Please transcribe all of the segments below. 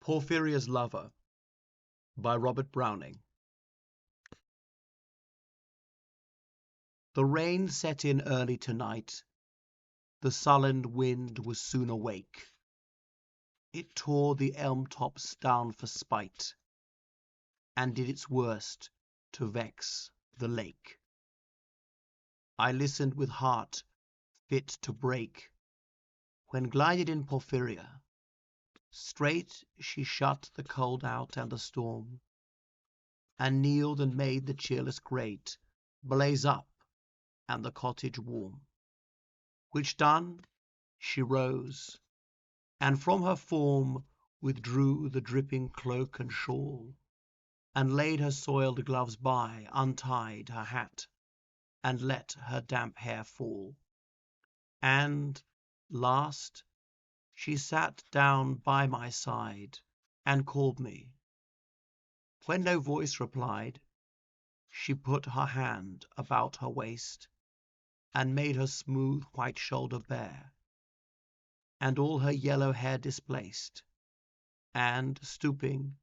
Porphyria's Lover by Robert Browning. The rain set in early tonight. The sullen wind was soon awake. It tore the elm tops down for spite, and did its worst to vex the lake. I listened with heart fit to break, when glided in Porphyria. Straight she shut the cold out and the storm, and kneeled and made the cheerless grate blaze up and the cottage warm. Which done, she rose, and from her form withdrew the dripping cloak and shawl, and laid her soiled gloves by, untied her hat, and let her damp hair fall. And, last, she sat down by my side, and called me. When no voice replied, she put her hand about her waist, and made her smooth white shoulder bare, and all her yellow hair displaced, and, stooping,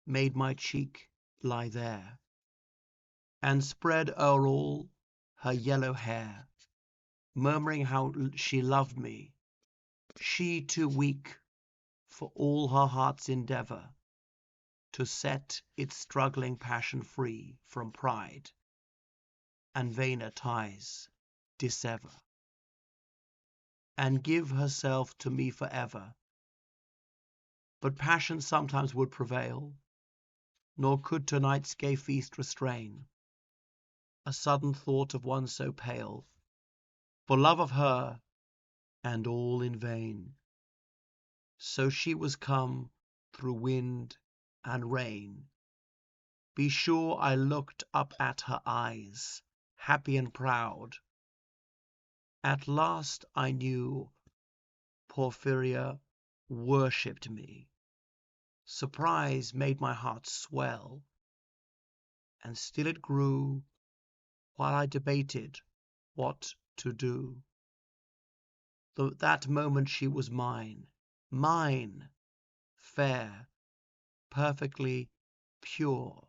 made my cheek lie there, and spread o'er all her yellow hair, murmuring how she loved me, she too weak for all her heart's endeavor to set its struggling passion free from pride, and vainer ties dissever, and give herself to me forever. But passion sometimes would prevail, nor could tonight's gay feast restrain a sudden thought of one so pale, for love of her, and all in vain. So she was come through wind and rain. Be sure I looked up at her eyes, happy and proud. At last I knew Porphyria worshipped me. Surprise made my heart swell, and still it grew while I debated what to do. That moment she was mine, fair, perfectly pure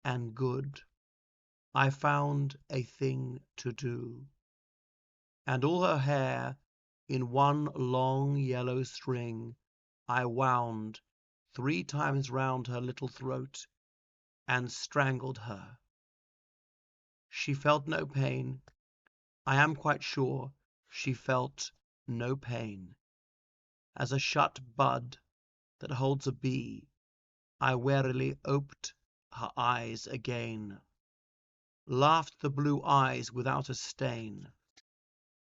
and good. I found a thing to do, and all her hair in one long yellow string I wound 3 times round her little throat, and strangled her. She felt no pain. I am quite sure she felt no pain. As a shut bud that holds a bee, I warily oped her eyes again, laughed the blue eyes without a stain,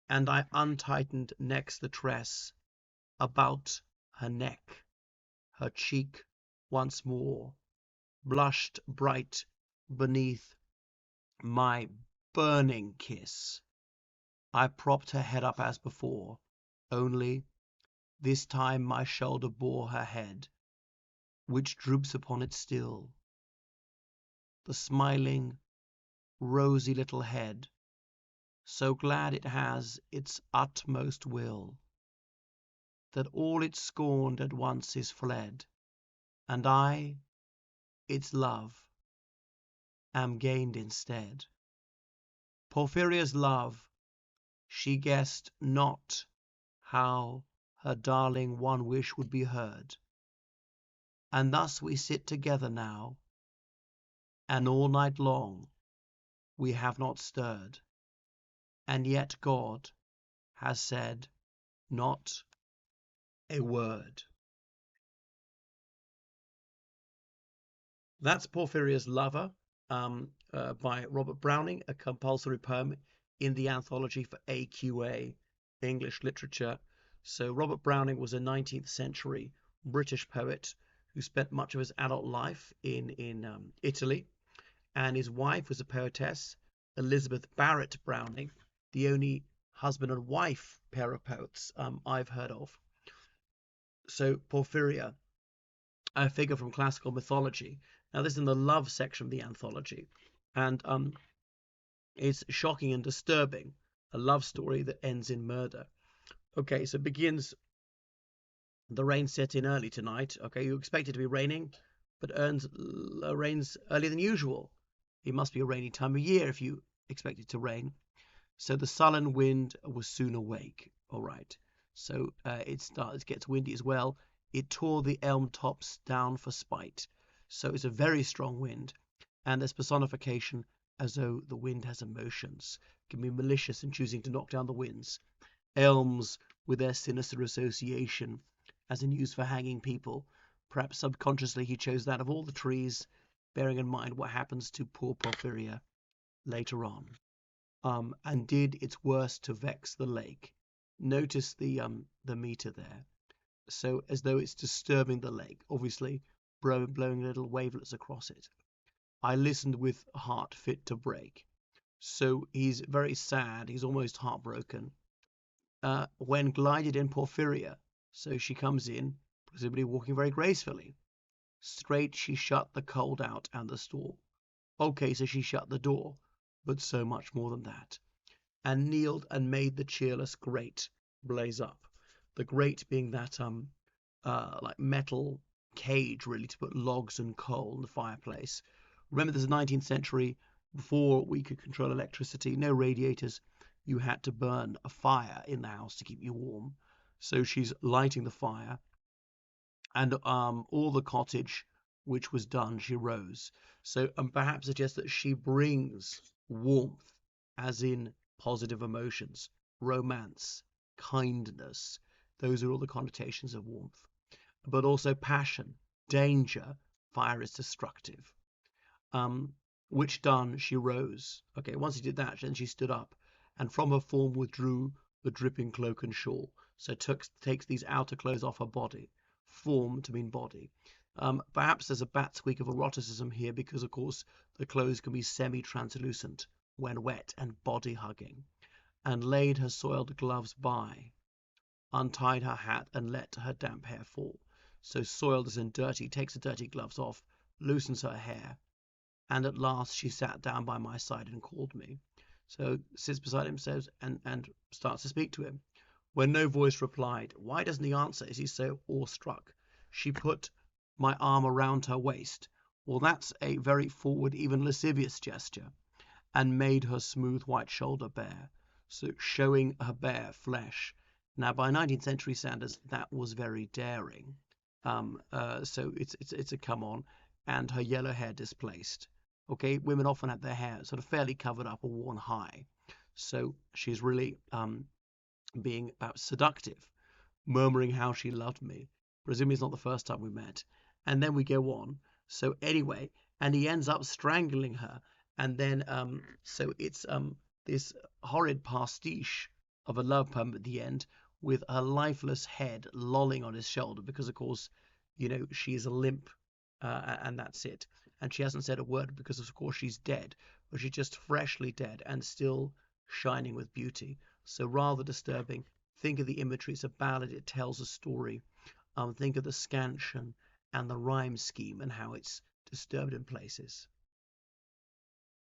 and I untightened next the tress about her neck. Her cheek once more blushed bright beneath my burning kiss. I propped her head up as before, only this time my shoulder bore her head, which droops upon it still. The smiling, rosy little head, so glad it has its utmost will, that all it scorned at once is fled, and I, its love, am gained instead. Porphyria's love, she guessed not how her darling one wish would be heard. And thus we sit together now, and all night long we have not stirred, and yet God has said not a word. That's Porphyria's Lover by Robert Browning, a compulsory poem in the anthology for AQA, English Literature. So Robert Browning was a 19th century British poet who spent much of his adult life in Italy, and his wife was a poetess, Elizabeth Barrett Browning, the only husband and wife pair of poets I've heard of. So Porphyria, a figure from classical mythology. Now this is in the love section of the anthology, and it's shocking and disturbing, a love story that ends in murder. Okay, so it begins The rain set in early tonight. Okay, you expect it to be raining, but rains earlier than usual. It must be a rainy time of year if you expect it to rain. So the sullen wind was soon awake. All right. So it gets windy as well. It tore the elm tops down for spite. So it's a very strong wind. And there's personification as though the wind has emotions, can be malicious in choosing to knock down the winds. Elms, with their sinister association, as in use for hanging people, perhaps subconsciously he chose that of all the trees, bearing in mind what happens to poor Porphyria later on, and did its worst to vex the lake. Notice the meter there. So as though it's disturbing the lake, obviously blowing little wavelets across it. I listened with a heart fit to break. So he's very sad. He's almost heartbroken. When glided in Porphyria, so she comes in, presumably walking very gracefully. Straight she shut the cold out and the storm. Okay, so she shut the door, but so much more than that. And kneeled and made the cheerless grate blaze up. The grate being that like metal cage really to put logs and coal in the fireplace. Remember, this is the 19th century, before we could control electricity, no radiators. You had to burn a fire in the house to keep you warm. So she's lighting the fire, and all the cottage which was done, she rose. So, perhaps suggests that she brings warmth, as in positive emotions, romance, kindness. Those are all the connotations of warmth. But also passion, danger. Fire is destructive. Which done, she rose. Okay, once she did that, then she stood up, and from her form withdrew the dripping cloak and shawl. So takes these outer clothes off her body. Form to mean body. Perhaps there's a bat squeak of eroticism here because, of course, the clothes can be semi-translucent when wet and body hugging. And laid her soiled gloves by, untied her hat and let her damp hair fall. So soiled as in dirty, takes the dirty gloves off, loosens her hair, and at last she sat down by my side and called me. So sits beside him, says, and starts to speak to him. When no voice replied, why doesn't he answer? Is he so awestruck? She put my arm around her waist. Well, that's a very forward, even lascivious gesture, and made her smooth white shoulder bare, so showing her bare flesh. Now, by 19th century standards, that was very daring. So it's a come on, and her yellow hair displaced. Okay, women often have their hair sort of fairly covered up or worn high, so she's really being about seductive, murmuring how she loved me. Presumably, it's not the first time we met, and then we go on. So anyway, and he ends up strangling her, and then so it's this horrid pastiche of a love poem at the end, with her lifeless head lolling on his shoulder, because of course, she's a limp, and that's it. And she hasn't said a word because, of course, she's dead, but she's just freshly dead and still shining with beauty. So rather disturbing. Think of the imagery. It's a ballad. It tells a story. Think of the scansion and the rhyme scheme and how it's disturbed in places.